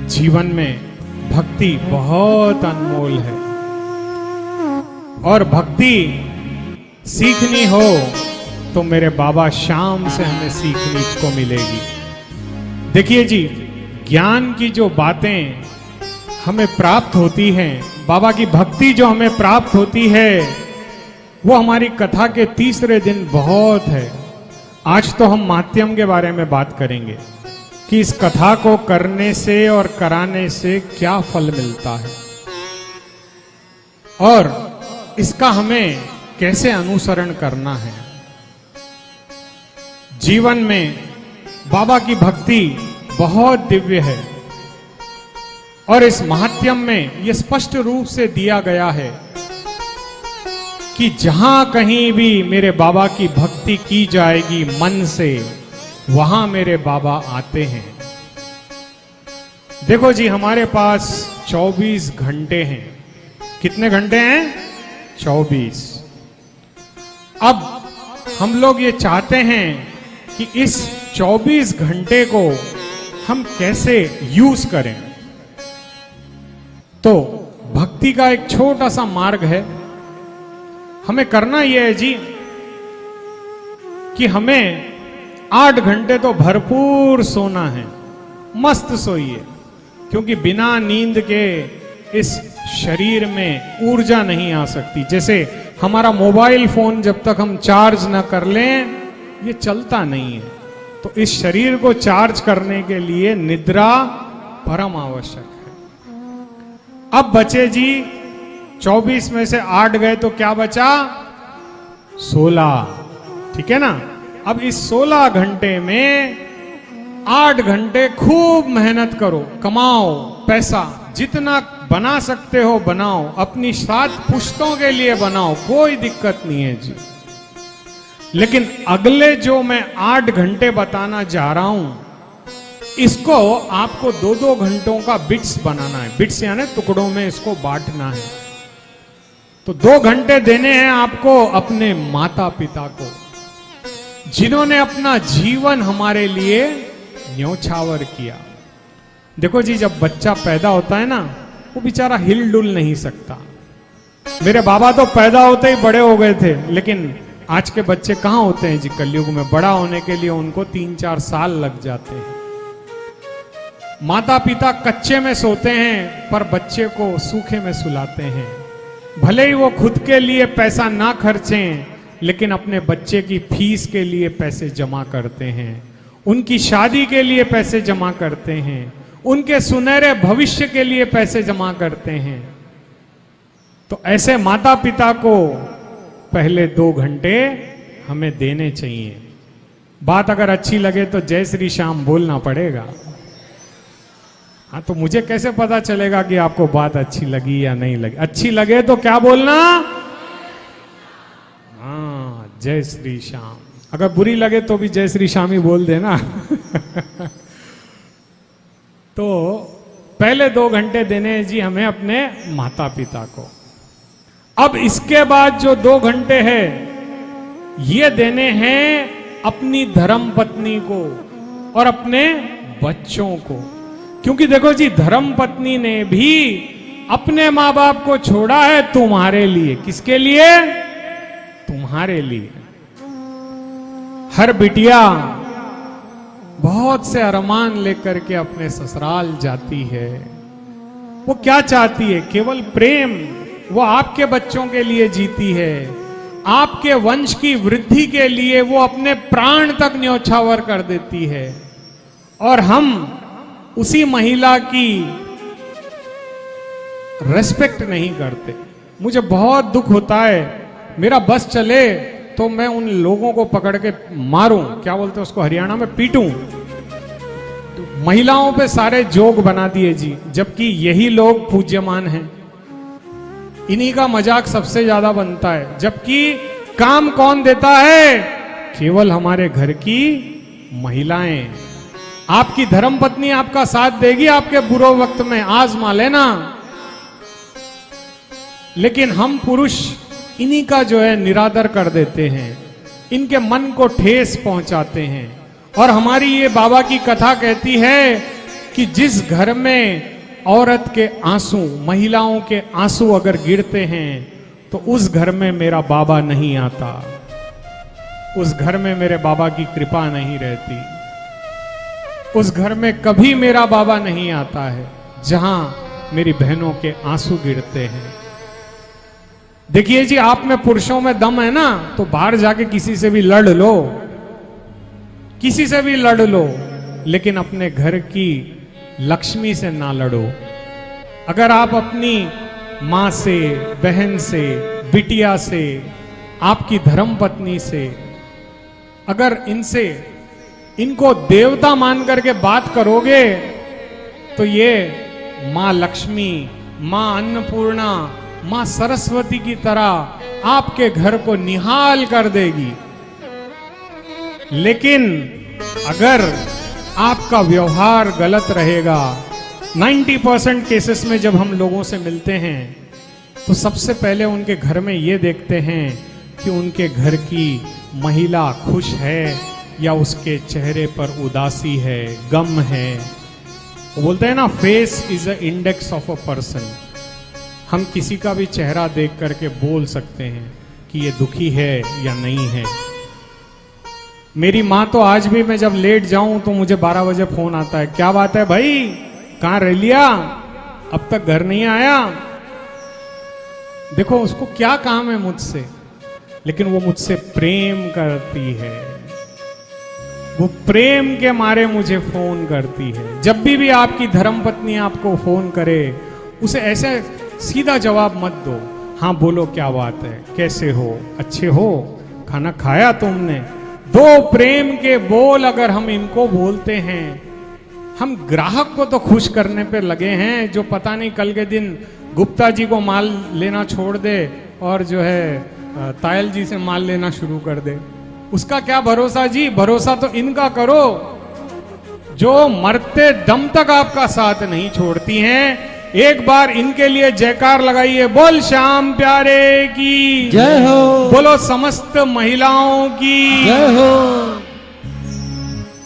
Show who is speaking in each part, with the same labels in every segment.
Speaker 1: जीवन में भक्ति बहुत अनमोल है और भक्ति सीखनी हो तो मेरे बाबा श्याम से हमें सीखने को मिलेगी। देखिए जी, ज्ञान की जो बातें हमें प्राप्त होती हैं, बाबा की भक्ति जो हमें प्राप्त होती है, वो हमारी कथा के तीसरे दिन बहुत है। आज तो हम माध्यम के बारे में बात करेंगे कि इस कथा को करने से और कराने से क्या फल मिलता है और इसका हमें कैसे अनुसरण करना है। जीवन में बाबा की भक्ति बहुत दिव्य है और इस महात्म्यम में यह स्पष्ट रूप से दिया गया है कि जहां कहीं भी मेरे बाबा की भक्ति की जाएगी मन से, वहां मेरे बाबा आते हैं। देखो जी, हमारे पास 24 घंटे हैं। कितने घंटे हैं? 24। अब हम लोग ये चाहते हैं कि इस 24 घंटे को हम कैसे यूज करें। तो भक्ति का एक छोटा सा मार्ग है। हमें करना यह है जी कि हमें 8 घंटे तो भरपूर सोना है। मस्त सोइए, क्योंकि बिना नींद के इस शरीर में ऊर्जा नहीं आ सकती। जैसे हमारा मोबाइल फोन जब तक हम चार्ज ना कर लें, ये चलता नहीं है। तो इस शरीर को चार्ज करने के लिए निद्रा परम आवश्यक है। अब बचे जी 24 में से 8 गए तो क्या बचा? 16। ठीक है ना। अब इस 16 घंटे में 8 घंटे खूब मेहनत करो, कमाओ पैसा, जितना बना सकते हो बनाओ, अपनी 7 पुश्तों के लिए बनाओ, कोई दिक्कत नहीं है जी। लेकिन अगले जो मैं 8 घंटे बताना जा रहा हूं, इसको आपको 2-2 घंटों का बिट्स बनाना है। बिट्स यानी टुकड़ों में इसको बांटना है। तो 2 घंटे देने हैं आपको अपने माता पिता को, जिन्होंने अपना जीवन हमारे लिए न्योछावर किया। देखो जी, जब बच्चा पैदा होता है ना, वो बेचारा हिल डुल नहीं सकता। मेरे बाबा तो पैदा होते ही बड़े हो गए थे, लेकिन आज के बच्चे कहां होते हैं जी कलयुग में। बड़ा होने के लिए उनको 3-4 साल लग जाते हैं। माता पिता कच्चे में सोते हैं पर बच्चे को सूखे में सुलाते हैं। भले ही वो खुद के लिए पैसा ना खर्चें, लेकिन अपने बच्चे की फीस के लिए पैसे जमा करते हैं, उनकी शादी के लिए पैसे जमा करते हैं, उनके सुनहरे भविष्य के लिए पैसे जमा करते हैं। तो ऐसे माता पिता को पहले 2 घंटे हमें देने चाहिए। बात अगर अच्छी लगे तो जय श्री श्याम बोलना पड़ेगा। हाँ, तो मुझे कैसे पता चलेगा कि आपको बात अच्छी लगी या नहीं लगी? अच्छी लगे तो क्या बोलना? हाँ, जय श्री श्याम। अगर बुरी लगे तो भी जय श्री श्याम ही बोल देना। तो पहले 2 घंटे देने जी हमें अपने माता पिता को। अब इसके बाद जो 2 घंटे है, ये देने हैं अपनी धर्म पत्नी को और अपने बच्चों को। क्योंकि देखो जी, धर्म पत्नी ने भी अपने माँ बाप को छोड़ा है तुम्हारे लिए। किसके लिए? तुम्हारे लिए। हर बिटिया बहुत से अरमान लेकर के अपने ससुराल जाती है। वो क्या चाहती है? केवल प्रेम। वो आपके बच्चों के लिए जीती है, आपके वंश की वृद्धि के लिए वो अपने प्राण तक न्योछावर कर देती है। और हम उसी महिला की रेस्पेक्ट नहीं करते। मुझे बहुत दुख होता है, मेरा बस चले तो मैं उन लोगों को पकड़ के मारूं, क्या बोलते हैं उसको हरियाणा में, पीटूं। तो महिलाओं पे सारे जोग बना दिए जी, जबकि यही लोग पूज्यमान हैं। इन्हीं का मजाक सबसे ज्यादा बनता है। जबकि काम कौन देता है? केवल हमारे घर की महिलाएं। आपकी धर्म पत्नी आपका साथ देगी आपके बुरे वक्त में, आजमा लेना। लेकिन हम पुरुष इन्हीं का जो है निरादर कर देते हैं, इनके मन को ठेस पहुंचाते हैं। और हमारी ये बाबा की कथा कहती है कि जिस घर में औरत के आंसू, महिलाओं के आंसू अगर गिरते हैं तो उस घर में मेरा बाबा नहीं आता, उस घर में मेरे बाबा की कृपा नहीं रहती, उस घर में कभी मेरा बाबा नहीं आता है जहां मेरी बहनों के आंसू गिरते हैं। देखिए जी, आप में पुरुषों में दम है ना, तो बाहर जाके किसी से भी लड़ लो, किसी से भी लड़ लो, लेकिन अपने घर की लक्ष्मी से ना लड़ो। अगर आप अपनी मां से, बहन से, बिटिया से, आपकी धर्म पत्नी से, अगर इनको देवता मान करके बात करोगे तो ये मां लक्ष्मी, मां अन्नपूर्णा, मां सरस्वती की तरह आपके घर को निहाल कर देगी। लेकिन अगर आपका व्यवहार गलत रहेगा, 90% केसेस में जब हम लोगों से मिलते हैं तो सबसे पहले उनके घर में ये देखते हैं कि उनके घर की महिला खुश है या उसके चेहरे पर उदासी है, गम है। वो बोलते हैं ना, face is a index of a person. हम किसी का भी चेहरा देख करके बोल सकते हैं कि ये दुखी है या नहीं है। मेरी माँ तो आज भी, मैं जब लेट जाऊं तो मुझे 12 बजे फोन आता है, क्या बात है भाई, कहां रह लिया, अब तक घर नहीं आया। देखो उसको क्या काम है मुझसे, लेकिन वो मुझसे प्रेम करती है, वो प्रेम के मारे मुझे फोन करती है। जब भी आपकी धर्मपत्नी आपको फोन करे, उसे ऐसे सीधा जवाब मत दो, हाँ बोलो क्या बात है, कैसे हो, अच्छे हो, खाना खाया तुमने। दो प्रेम के बोल अगर हम इनको बोलते हैं, हम ग्राहक को तो खुश करने पे लगे हैं, जो पता नहीं कल के दिन गुप्ता जी को माल लेना छोड़ दे और जो है तायल जी से माल लेना शुरू कर दे। उसका क्या भरोसा जी, भरोसा तो इनका करो जो मरते दम तक आपका साथ नहीं छोड़ती हैं। एक बार इनके लिए जयकार लगाइए, बोल श्याम प्यारे की
Speaker 2: जय हो,
Speaker 1: बोलो समस्त महिलाओं की
Speaker 2: जय हो।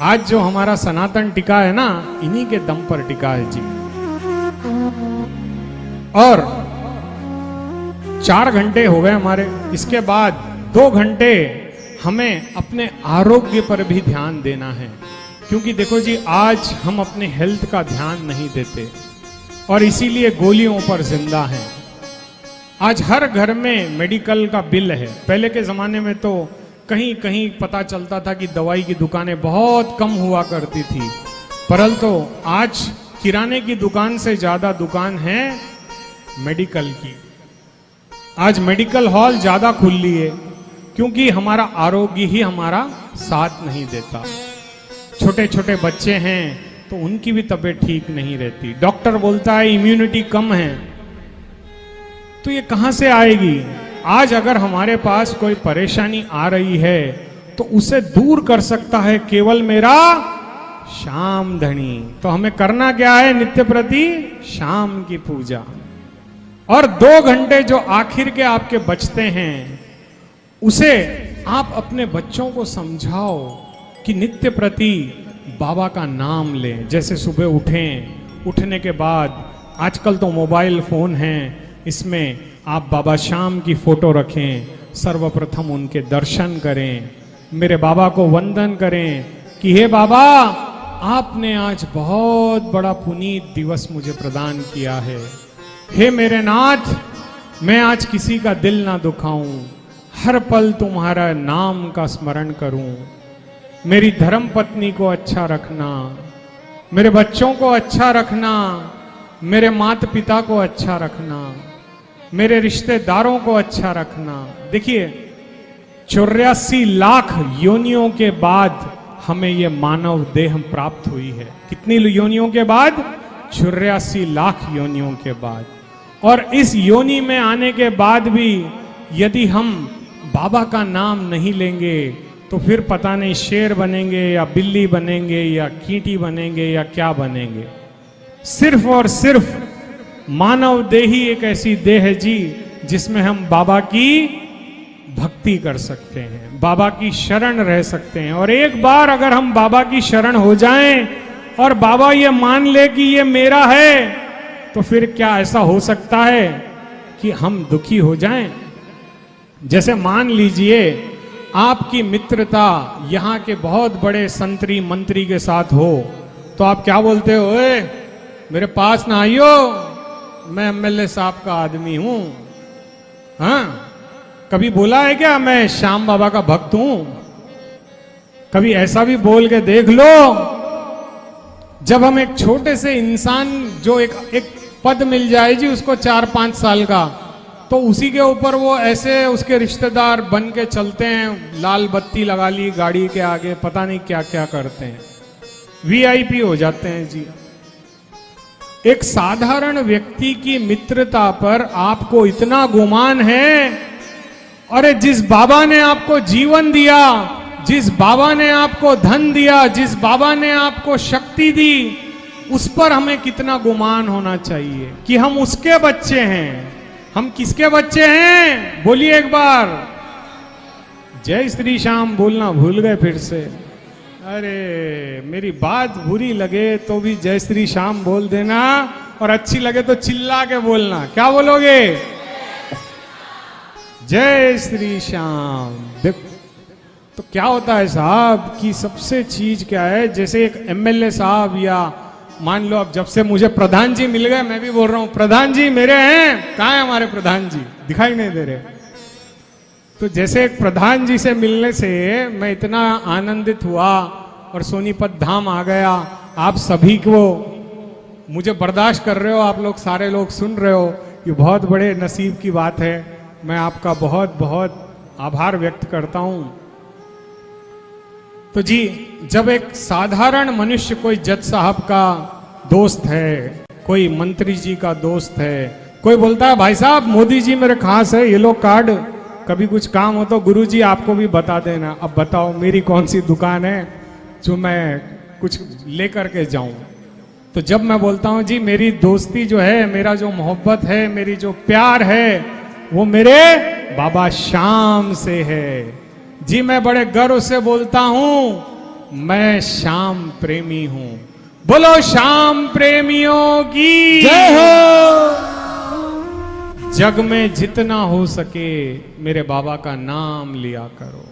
Speaker 1: आज जो हमारा सनातन टिका है ना, इन्हीं के दम पर टिका है जी। और 4 घंटे हो गए हमारे, इसके बाद 2 घंटे हमें अपने आरोग्य पर भी ध्यान देना है। क्योंकि देखो जी, आज हम अपने हेल्थ का ध्यान नहीं देते और इसीलिए गोलियों पर जिंदा हैं। आज हर घर में मेडिकल का बिल है। पहले के जमाने में तो कहीं कहीं पता चलता था कि दवाई की दुकानें बहुत कम हुआ करती थी, परंतु आज किराने की दुकान से ज्यादा दुकान है मेडिकल की। आज मेडिकल हॉल ज्यादा खुली है क्योंकि हमारा आरोग्य ही हमारा साथ नहीं देता। छोटे छोटे बच्चे हैं तो उनकी भी तबीयत ठीक नहीं रहती। डॉक्टर बोलता है इम्यूनिटी कम है, तो ये कहां से आएगी? आज अगर हमारे पास कोई परेशानी आ रही है तो उसे दूर कर सकता है केवल मेरा श्याम धनी। तो हमें करना क्या है? नित्य प्रति शाम की पूजा। और 2 घंटे जो आखिर के आपके बचते हैं, उसे आप अपने बच्चों को समझाओ कि नित्य प्रति बाबा का नाम लें। जैसे सुबह उठें, उठने के बाद आजकल तो मोबाइल फोन हैं, इसमें आप बाबा श्याम की फोटो रखें, सर्वप्रथम उनके दर्शन करें, मेरे बाबा को वंदन करें कि हे बाबा, आपने आज बहुत बड़ा पुनीत दिवस मुझे प्रदान किया है। हे मेरे नाथ, मैं आज किसी का दिल ना दुखाऊं, हर पल तुम्हारा नाम का स्मरण करूं। मेरी धर्म पत्नी को अच्छा रखना, मेरे बच्चों को अच्छा रखना, मेरे माता पिता को अच्छा रखना, मेरे रिश्तेदारों को अच्छा रखना। देखिए 84 लाख योनियों के बाद हमें ये मानव देह प्राप्त हुई है। कितनी योनियों के बाद? 84 लाख योनियों के बाद। और इस योनि में आने के बाद भी यदि हम बाबा का नाम नहीं लेंगे तो फिर पता नहीं शेर बनेंगे या बिल्ली बनेंगे या कीटी बनेंगे या क्या बनेंगे। सिर्फ और सिर्फ मानव देह ही एक ऐसी देह है जी जिसमें हम बाबा की भक्ति कर सकते हैं, बाबा की शरण रह सकते हैं। और एक बार अगर हम बाबा की शरण हो जाएं, और बाबा ये मान ले कि ये मेरा है, तो फिर क्या ऐसा हो सकता है कि हम दुखी हो जाएं? जैसे मान लीजिए आपकी मित्रता यहां के बहुत बड़े संतरी मंत्री के साथ हो, तो आप क्या बोलते हो? ओए मेरे पास ना आइयो, मैं एमएलए साहब का आदमी हूं। हाँ, कभी बोला है क्या मैं श्याम बाबा का भक्त हूं? कभी ऐसा भी बोल के देख लो। जब हम एक छोटे से इंसान जो एक पद मिल जाए जी उसको 4-5 साल का, तो उसी के ऊपर वो ऐसे उसके रिश्तेदार बन के चलते हैं, लाल बत्ती लगा ली गाड़ी के आगे, पता नहीं क्या क्या करते हैं, वीआईपी हो जाते हैं जी। एक साधारण व्यक्ति की मित्रता पर आपको इतना गुमान है? अरे जिस बाबा ने आपको जीवन दिया, जिस बाबा ने आपको धन दिया, जिस बाबा ने आपको शक्ति दी, उस पर हमें कितना गुमान होना चाहिए कि हम उसके बच्चे हैं। हम किसके बच्चे हैं? बोलिए एक बार। जय श्री श्याम बोलना भूल गए फिर से। अरे मेरी बात बुरी लगे तो भी जय श्री श्याम बोल देना, और अच्छी लगे तो चिल्ला के बोलना। क्या बोलोगे? जय श्री श्याम। तो क्या होता है साहब कि सबसे चीज क्या है, जैसे एक एमएलए साहब, या मान लो अब जब से मुझे प्रधान जी मिल गए, मैं भी बोल रहा हूं प्रधान जी मेरे हैं। कहाँ है हमारे प्रधान जी? दिखाई नहीं दे रहे। तो जैसे एक प्रधान जी से मिलने से मैं इतना आनंदित हुआ और सोनीपत धाम आ गया। आप सभी को मुझे बर्दाश्त कर रहे हो, आप लोग सारे लोग सुन रहे हो, ये बहुत बड़े नसीब की बात है। मैं आपका बहुत बहुत आभार व्यक्त करता हूं। तो जी, जब एक साधारण मनुष्य कोई जज साहब का दोस्त है, कोई मंत्री जी का दोस्त है, कोई बोलता है भाई साहब मोदी जी मेरे खास है, ये लो कार्ड, कभी कुछ काम हो तो गुरु जी आपको भी बता देना। अब बताओ मेरी कौन सी दुकान है जो मैं कुछ लेकर के जाऊं? तो जब मैं बोलता हूं जी मेरी दोस्ती जो है, मेरा जो मोहब्बत है, मेरी जो प्यार है, वो मेरे बाबा श्याम से है जी। मैं बड़े गर्व से बोलता हूं मैं श्याम प्रेमी हूं। बोलो श्याम प्रेमियों की
Speaker 2: जय हो।
Speaker 1: जग में जितना हो सके मेरे बाबा का नाम लिया करो।